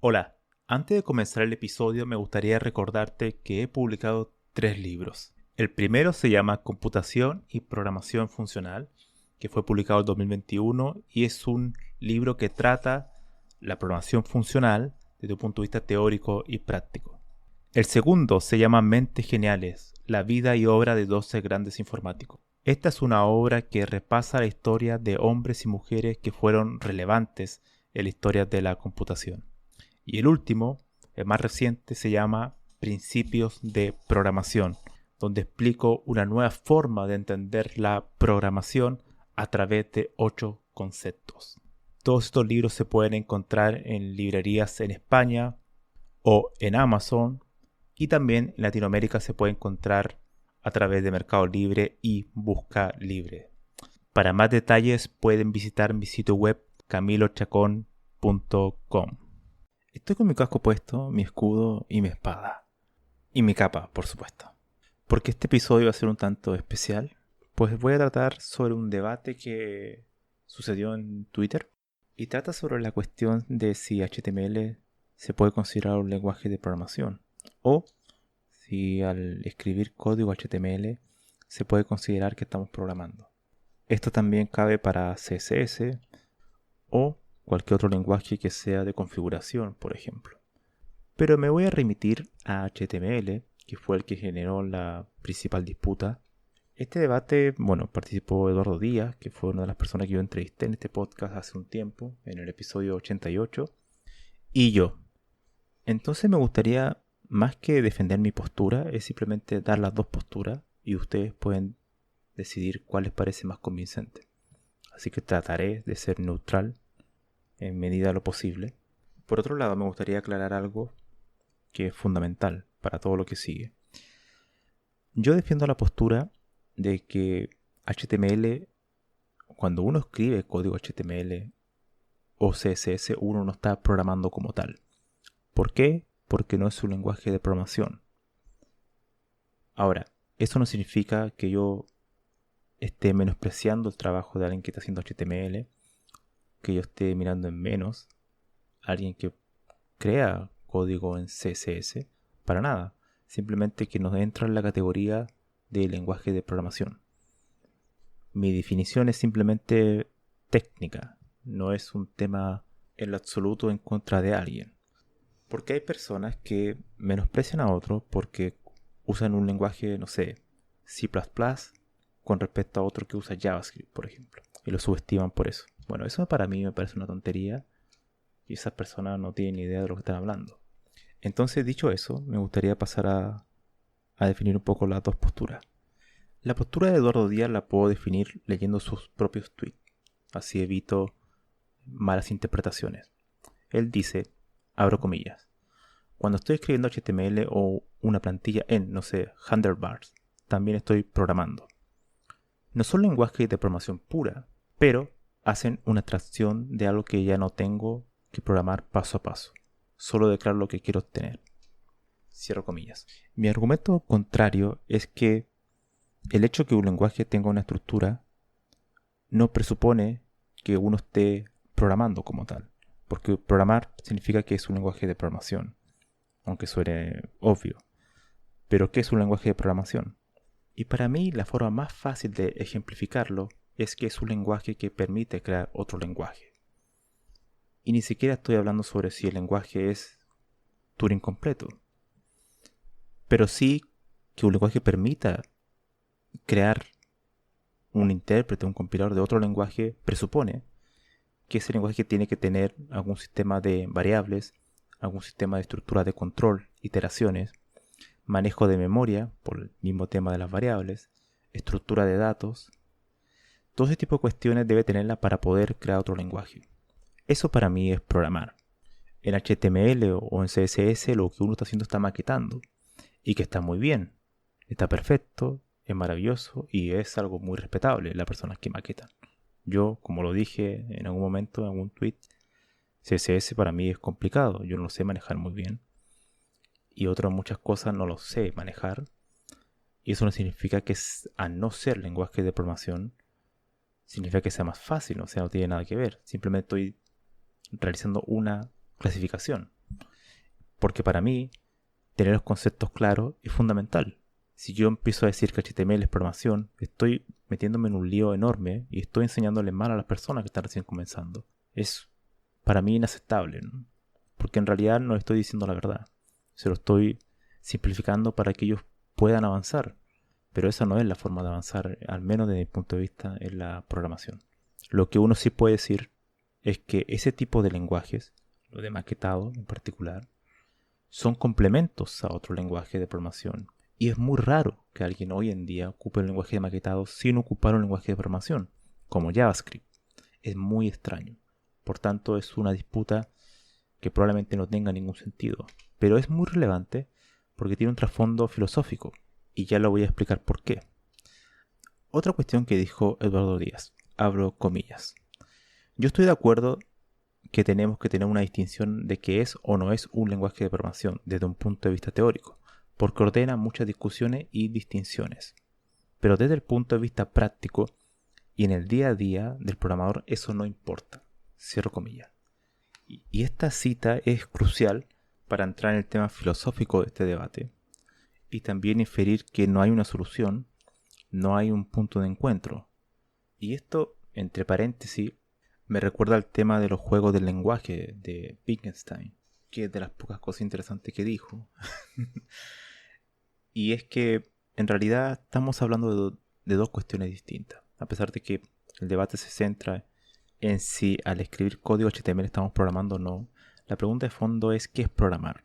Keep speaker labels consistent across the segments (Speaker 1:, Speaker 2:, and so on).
Speaker 1: Hola, antes de comenzar el episodio me gustaría recordarte que he publicado 3 libros. El primero se llama Computación y Programación Funcional, que fue publicado en 2021 y es un libro que trata la programación funcional desde un punto de vista teórico y práctico. El segundo se llama Mentes Geniales, la vida y obra de 12 grandes informáticos. Esta es una obra que repasa la historia de hombres y mujeres que fueron relevantes en la historia de la computación. Y el último, el más reciente, se llama Principios de Programación, donde explico una nueva forma de entender la programación a través de 8 conceptos. Todos estos libros se pueden encontrar en librerías en España o en Amazon, y también en Latinoamérica se puede encontrar a través de Mercado Libre y Busca Libre. Para más detalles pueden visitar mi sitio web camilochacon.com. Estoy con mi casco puesto, mi escudo y mi espada. Y mi capa, por supuesto. Porque este episodio va a ser un tanto especial, pues voy a tratar sobre un debate que sucedió en Twitter y trata sobre la cuestión de si HTML se puede considerar un lenguaje de programación o si al escribir código HTML se puede considerar que estamos programando. Esto también cabe para CSS o cualquier otro lenguaje que sea de configuración, por ejemplo. Pero me voy a remitir a HTML, que fue el que generó la principal disputa. Este debate, participó Eduardo Díaz, que fue una de las personas que yo entrevisté en este podcast hace un tiempo, en el episodio 88, y yo. Entonces me gustaría, más que defender mi postura, es simplemente dar las dos posturas y ustedes pueden decidir cuál les parece más convincente. Así que trataré de ser neutral en medida de lo posible. Por otro lado, me gustaría aclarar algo que es fundamental para todo lo que sigue. Yo defiendo la postura de que HTML, cuando uno escribe código HTML o CSS, uno no está programando como tal. ¿Por qué? Porque no es un lenguaje de programación. Ahora, eso no significa que yo esté menospreciando el trabajo de alguien que está haciendo HTML, que yo esté mirando en menos a alguien que crea código en CSS, para nada. Simplemente que nos entra en la categoría de lenguaje de programación. Mi definición es simplemente técnica, no es un tema en lo absoluto en contra de alguien. Porque hay personas que menosprecian a otros porque usan un lenguaje, no sé, C++ con respecto a otro que usa JavaScript, por ejemplo, y lo subestiman por eso. Bueno, eso para mí me parece una tontería y esas personas no tienen ni idea de lo que están hablando. Entonces, dicho eso, me gustaría pasar a definir un poco las dos posturas. La postura de Eduardo Díaz la puedo definir leyendo sus propios tweets, así evito malas interpretaciones. Él dice, abro comillas, cuando estoy escribiendo HTML o una plantilla en, no sé, Handlebars, también estoy programando. No son lenguajes de programación pura, pero hacen una abstracción de algo que ya no tengo que programar paso a paso. Solo declaro lo que quiero obtener. Cierro comillas. Mi argumento contrario es que el hecho que un lenguaje tenga una estructura no presupone que uno esté programando como tal. Porque programar significa que es un lenguaje de programación, aunque suene obvio. Pero ¿qué es un lenguaje de programación? Y para mí la forma más fácil de ejemplificarlo es que es un lenguaje que permite crear otro lenguaje. Y ni siquiera estoy hablando sobre si el lenguaje es Turing completo. Pero sí que un lenguaje permita crear un intérprete, un compilador de otro lenguaje, presupone que ese lenguaje tiene que tener algún sistema de variables, algún sistema de estructura de control, iteraciones, manejo de memoria, por el mismo tema de las variables, estructura de datos. Todo ese tipo de cuestiones debe tenerla para poder crear otro lenguaje. Eso para mí es programar. En HTML o en CSS lo que uno está haciendo está maquetando. Y que está muy bien, está perfecto, es maravilloso y es algo muy respetable las personas que maquetan. Yo, como lo dije en algún momento, en algún tweet, CSS para mí es complicado, yo no lo sé manejar muy bien. Y otras muchas cosas no lo sé manejar. Y eso no significa que a no ser lenguaje de programación, significa que sea más fácil, o sea, no tiene nada que ver. Simplemente estoy realizando una clasificación. Porque para mí, tener los conceptos claros es fundamental. Si yo empiezo a decir que HTML es programación, estoy metiéndome en un lío enorme y estoy enseñándole mal a las personas que están recién comenzando. Es para mí inaceptable, ¿no? Porque en realidad no estoy diciendo la verdad. Se lo estoy simplificando para que ellos puedan avanzar. Pero esa no es la forma de avanzar, al menos desde mi punto de vista, en la programación. Lo que uno sí puede decir es que ese tipo de lenguajes, lo de maquetado en particular, son complementos a otro lenguaje de programación. Y es muy raro que alguien hoy en día ocupe el lenguaje de maquetado sin ocupar un lenguaje de programación, como JavaScript. Es muy extraño. Por tanto, es una disputa que probablemente no tenga ningún sentido. Pero es muy relevante porque tiene un trasfondo filosófico. Y ya lo voy a explicar por qué. Otra cuestión que dijo Eduardo Díaz, abro comillas. Yo estoy de acuerdo que tenemos que tener una distinción de qué es o no es un lenguaje de programación desde un punto de vista teórico, porque ordena muchas discusiones y distinciones. Pero desde el punto de vista práctico y en el día a día del programador eso no importa. Cierro comillas. Y esta cita es crucial para entrar en el tema filosófico de este debate y también inferir que no hay una solución, no hay un punto de encuentro. Y esto, entre paréntesis, me recuerda al tema de los juegos del lenguaje de Wittgenstein, que es de las pocas cosas interesantes que dijo. Y es que en realidad estamos hablando de dos cuestiones distintas, a pesar de que el debate se centra en si al escribir código HTML estamos programando o no. La pregunta de fondo es ¿qué es programar?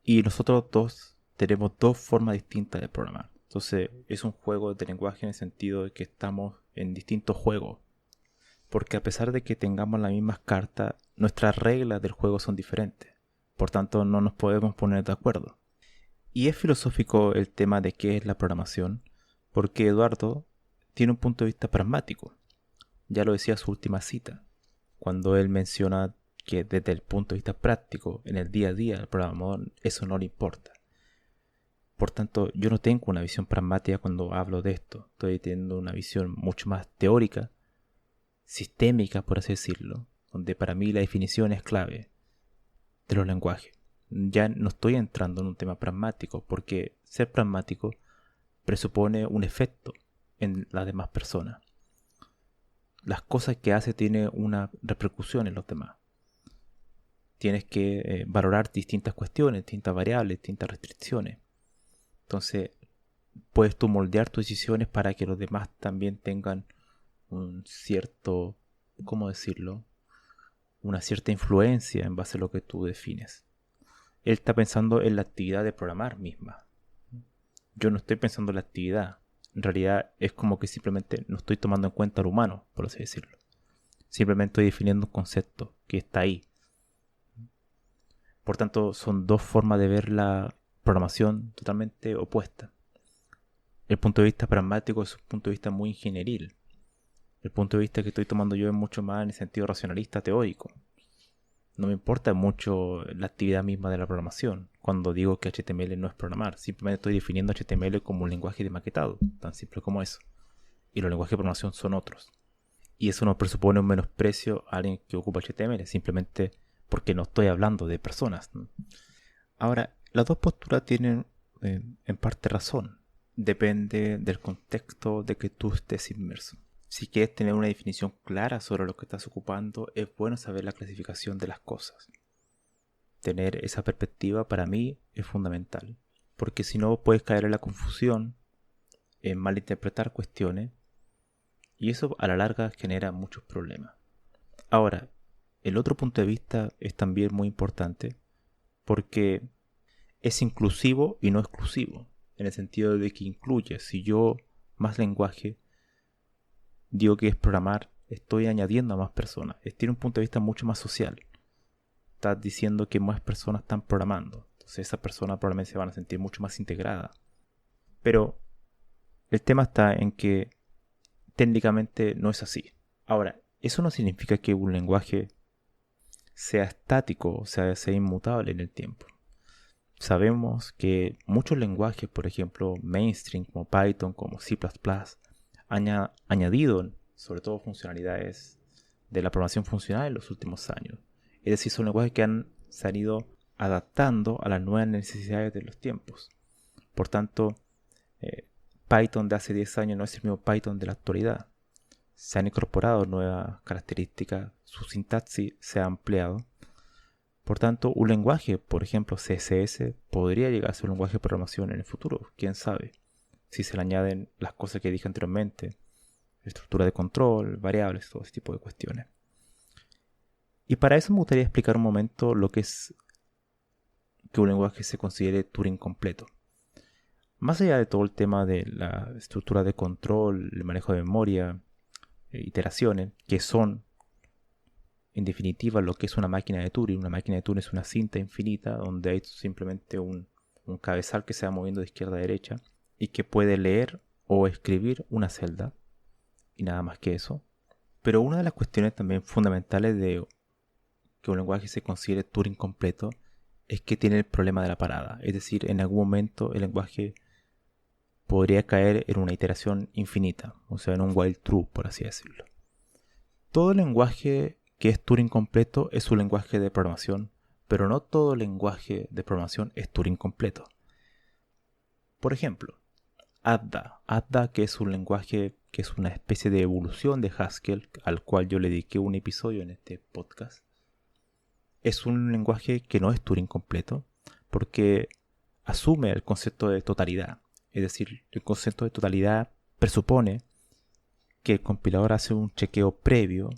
Speaker 1: Y nosotros dos tenemos dos formas distintas de programar. Entonces es un juego de lenguaje en el sentido de que estamos en distintos juegos. Porque a pesar de que tengamos las mismas cartas, nuestras reglas del juego son diferentes. Por tanto, no nos podemos poner de acuerdo. Y es filosófico el tema de qué es la programación, porque Eduardo tiene un punto de vista pragmático. Ya lo decía su última cita, cuando él menciona que desde el punto de vista práctico, en el día a día, al programador eso no le importa. Por tanto, yo no tengo una visión pragmática cuando hablo de esto. Estoy teniendo una visión mucho más teórica, sistémica, por así decirlo, donde para mí la definición es clave de los lenguajes. Ya no estoy entrando en un tema pragmático, porque ser pragmático presupone un efecto en las demás personas. Las cosas que hace tienen una repercusión en los demás. Tienes que valorar distintas cuestiones, distintas variables, distintas restricciones. Entonces, puedes tú moldear tus decisiones para que los demás también tengan un cierto, ¿cómo decirlo? Una cierta influencia en base a lo que tú defines. Él está pensando en la actividad de programar misma. Yo no estoy pensando en la actividad. En realidad es como que simplemente no estoy tomando en cuenta al humano, por así decirlo. Simplemente estoy definiendo un concepto que está ahí. Por tanto, son dos formas de ver la programación totalmente opuestas. El punto de vista pragmático es un punto de vista muy ingenieril. El punto de vista que estoy tomando yo es mucho más en el sentido racionalista, teórico. No me importa mucho la actividad misma de la programación cuando digo que HTML no es programar. Simplemente estoy definiendo HTML como un lenguaje de maquetado, tan simple como eso. Y los lenguajes de programación son otros. Y eso no presupone un menosprecio a alguien que ocupa HTML, simplemente porque no estoy hablando de personas, ¿no? Ahora, las dos posturas tienen en parte razón. Depende del contexto de que tú estés inmerso. Si quieres tener una definición clara sobre lo que estás ocupando, es bueno saber la clasificación de las cosas. Tener esa perspectiva para mí es fundamental, porque si no puedes caer en la confusión, en malinterpretar cuestiones, y eso a la larga genera muchos problemas. Ahora, el otro punto de vista es también muy importante, porque es inclusivo y no exclusivo, en el sentido de que incluye, si yo más lenguaje digo que es programar, estoy añadiendo a más personas. Tiene un punto de vista mucho más social. Estás diciendo que más personas están programando. Entonces esas personas probablemente se van a sentir mucho más integradas. Pero el tema está en que técnicamente no es así. Ahora, eso no significa que un lenguaje sea estático, o sea inmutable en el tiempo. Sabemos que muchos lenguajes, por ejemplo, mainstream como Python, como C++, han añadido sobre todo funcionalidades de la programación funcional en los últimos años. Es decir, son lenguajes que han se han ido adaptando a las nuevas necesidades de los tiempos. Por tanto, Python de hace 10 años no es el mismo Python de la actualidad. Se han incorporado nuevas características, su sintaxis se ha ampliado. Por tanto, un lenguaje, por ejemplo CSS, podría llegar a ser un lenguaje de programación en el futuro, quién sabe, si se le añaden las cosas que dije anteriormente, estructura de control, variables, todo ese tipo de cuestiones. Y para eso me gustaría explicar un momento lo que es que un lenguaje se considere Turing completo. Más allá de todo el tema de la estructura de control, el manejo de memoria, iteraciones, que son en definitiva lo que es una máquina de Turing. Una máquina de Turing es una cinta infinita donde hay simplemente un cabezal que se va moviendo de izquierda a derecha y que puede leer o escribir una celda y nada más que eso. Pero una de las cuestiones también fundamentales de que un lenguaje se considere Turing completo es que tiene el problema de la parada. Es decir, en algún momento el lenguaje podría caer en una iteración infinita, o sea, en un while true, por así decirlo. Todo lenguaje que es Turing completo es un lenguaje de programación, pero no todo lenguaje de programación es Turing completo. Por ejemplo, Ada, que es un lenguaje que es una especie de evolución de Haskell, al cual yo le dediqué un episodio en este podcast, es un lenguaje que no es Turing completo porque asume el concepto de totalidad. Es decir, el concepto de totalidad presupone que el compilador hace un chequeo previo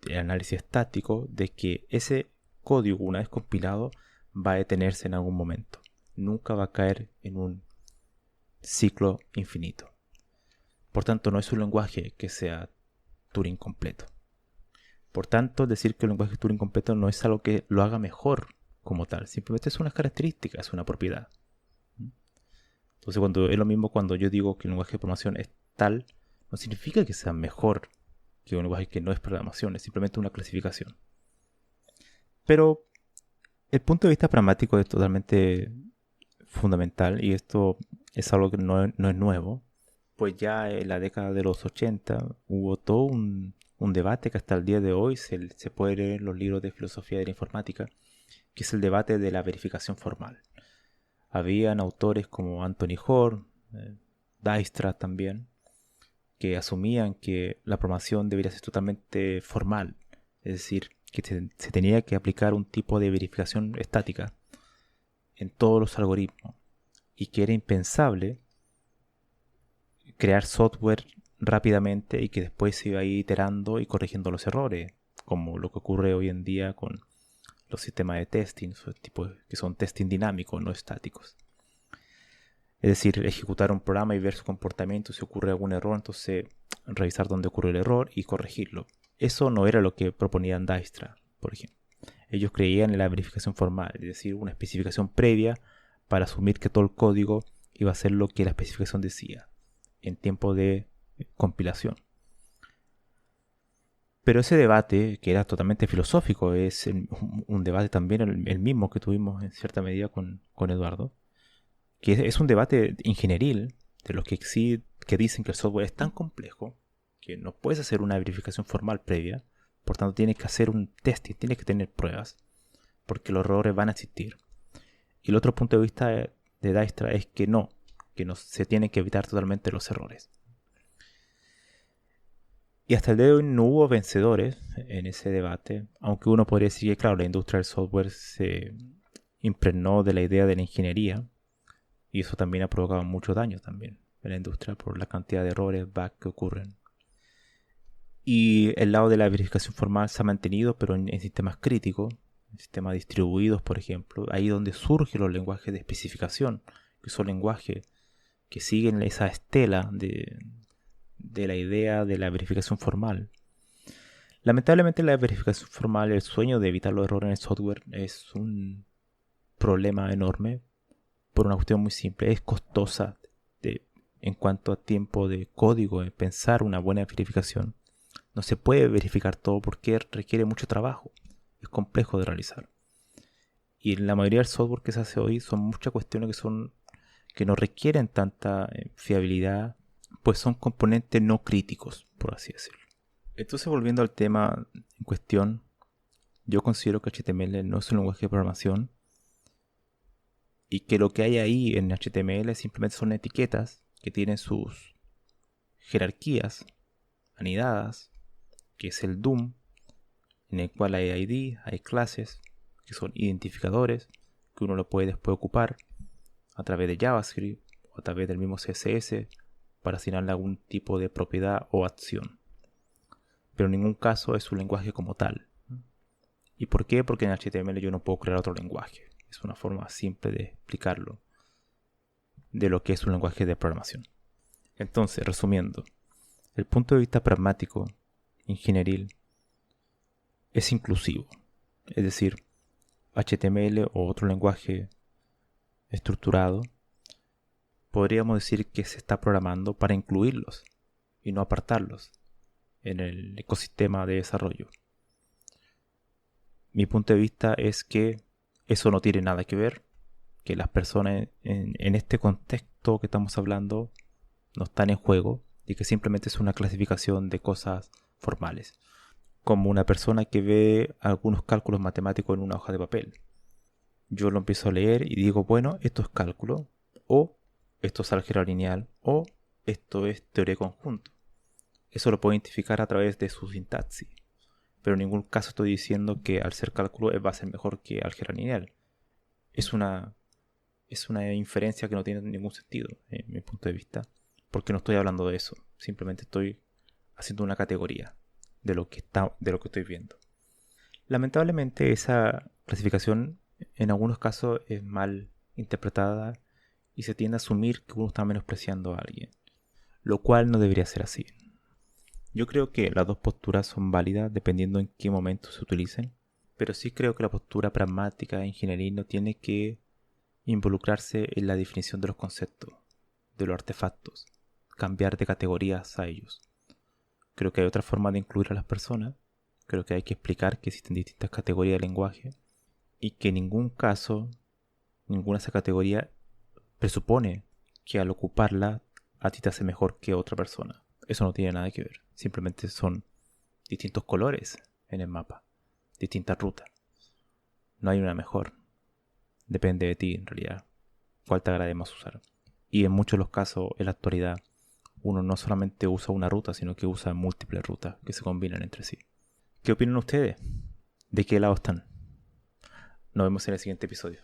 Speaker 1: de análisis estático de que ese código, una vez compilado, va a detenerse en algún momento. Nunca va a caer en un ciclo infinito. Por tanto, no es un lenguaje que sea Turing completo. Por tanto, decir que el lenguaje Turing completo no es algo que lo haga mejor como tal. Simplemente es una característica, es una propiedad. Entonces, es lo mismo cuando yo digo que el lenguaje de programación es tal, no significa que sea mejor que un lenguaje que no es programación, es simplemente una clasificación. Pero el punto de vista pragmático es totalmente fundamental y esto es algo que no es nuevo. Pues ya en la década de los 80 hubo todo un debate que hasta el día de hoy se puede leer en los libros de filosofía de la informática, que es el debate de la verificación formal. Habían autores como Anthony Hoare, Dijkstra también, que asumían que la programación debería ser totalmente formal, es decir, que se tenía que aplicar un tipo de verificación estática en todos los algoritmos y que era impensable crear software rápidamente y que después se iba a ir iterando y corrigiendo los errores, como lo que ocurre hoy en día con los sistemas de testing, que son testing dinámicos, no estáticos. Es decir, ejecutar un programa y ver su comportamiento, si ocurre algún error, entonces revisar dónde ocurre el error y corregirlo. Eso no era lo que proponían Dijkstra, por ejemplo. Ellos creían en la verificación formal, es decir, una especificación previa para asumir que todo el código iba a hacer lo que la especificación decía en tiempo de compilación. Pero ese debate, que era totalmente filosófico, es un debate también el mismo que tuvimos en cierta medida con Eduardo, que es un debate ingenieril de los que dicen que el software es tan complejo que no puedes hacer una verificación formal previa, por tanto tienes que hacer un testing, tienes que tener pruebas, porque los errores van a existir. Y el otro punto de vista de Dijkstra es que no se tienen que evitar totalmente los errores. Y hasta el día de hoy no hubo vencedores en ese debate, aunque uno podría decir que, claro, la industria del software se impregnó de la idea de la ingeniería y eso también ha provocado mucho daño también en la industria por la cantidad de errores, bugs que ocurren. Y el lado de la verificación formal se ha mantenido, pero en sistemas críticos, en sistemas distribuidos, por ejemplo, ahí donde surgen los lenguajes de especificación, que son lenguajes que siguen esa estela de la idea de la verificación formal. Lamentablemente la verificación formal, el sueño de evitar los errores en el software, es un problema enorme por una cuestión muy simple. Es costosa en cuanto a tiempo de código, de pensar una buena verificación. No se puede verificar todo porque requiere mucho trabajo. Es complejo de realizar. Y en la mayoría del software que se hace hoy son muchas cuestiones que no requieren tanta fiabilidad, pues son componentes no críticos, por así decirlo. Entonces, volviendo al tema en cuestión, Yo considero que HTML no es un lenguaje de programación y que lo que hay ahí en HTML simplemente son etiquetas que tienen sus jerarquías anidadas, que es el DOM, en el cual hay ID, hay clases, que son identificadores, que uno lo puede después ocupar a través de JavaScript o a través del mismo CSS para asignarle algún tipo de propiedad o acción. Pero en ningún caso es un lenguaje como tal. ¿Y por qué? Porque en HTML yo no puedo crear otro lenguaje. Es una forma simple de explicarlo de lo que es un lenguaje de programación. Entonces, resumiendo, el punto de vista pragmático, ingenieril, es inclusivo. Es decir, HTML o otro lenguaje estructurado, podríamos decir que se está programando para incluirlos y no apartarlos en el ecosistema de desarrollo. Mi punto de vista es que eso no tiene nada que ver, que las personas en este contexto que estamos hablando no están en juego y que simplemente es una clasificación de cosas formales, como una persona que ve algunos cálculos matemáticos en una hoja de papel. Yo lo empiezo a leer y digo, bueno, esto es cálculo, o esto es álgebra lineal, o esto es teoría de conjunto. Eso lo puedo identificar a través de su sintaxis. Pero en ningún caso estoy diciendo que al ser cálculo va a ser mejor que álgebra lineal. Es una inferencia que no tiene ningún sentido, en mi punto de vista, porque no estoy hablando de eso. Simplemente estoy haciendo una categoría de lo que estoy viendo. Lamentablemente esa clasificación en algunos casos es mal interpretada y se tiende a asumir que uno está menospreciando a alguien, lo cual no debería ser así. Yo creo que las dos posturas son válidas dependiendo en qué momento se utilicen, pero sí creo que la postura pragmática e ingenieril no tiene que involucrarse en la definición de los conceptos, de los artefactos, cambiar de categorías a ellos. Creo que hay otra forma de incluir a las personas, creo que hay que explicar que existen distintas categorías de lenguaje y que en ningún caso, ninguna de esas categorías presupone que al ocuparla a ti te hace mejor que otra persona. Eso no tiene nada que ver. Simplemente son distintos colores en el mapa, distintas rutas. No hay una mejor. Depende de ti, en realidad, cuál te agrade más usar. Y en muchos de los casos, en la actualidad, uno no solamente usa una ruta, sino que usa múltiples rutas que se combinan entre sí. ¿Qué opinan ustedes? ¿De qué lado están? Nos vemos en el siguiente episodio.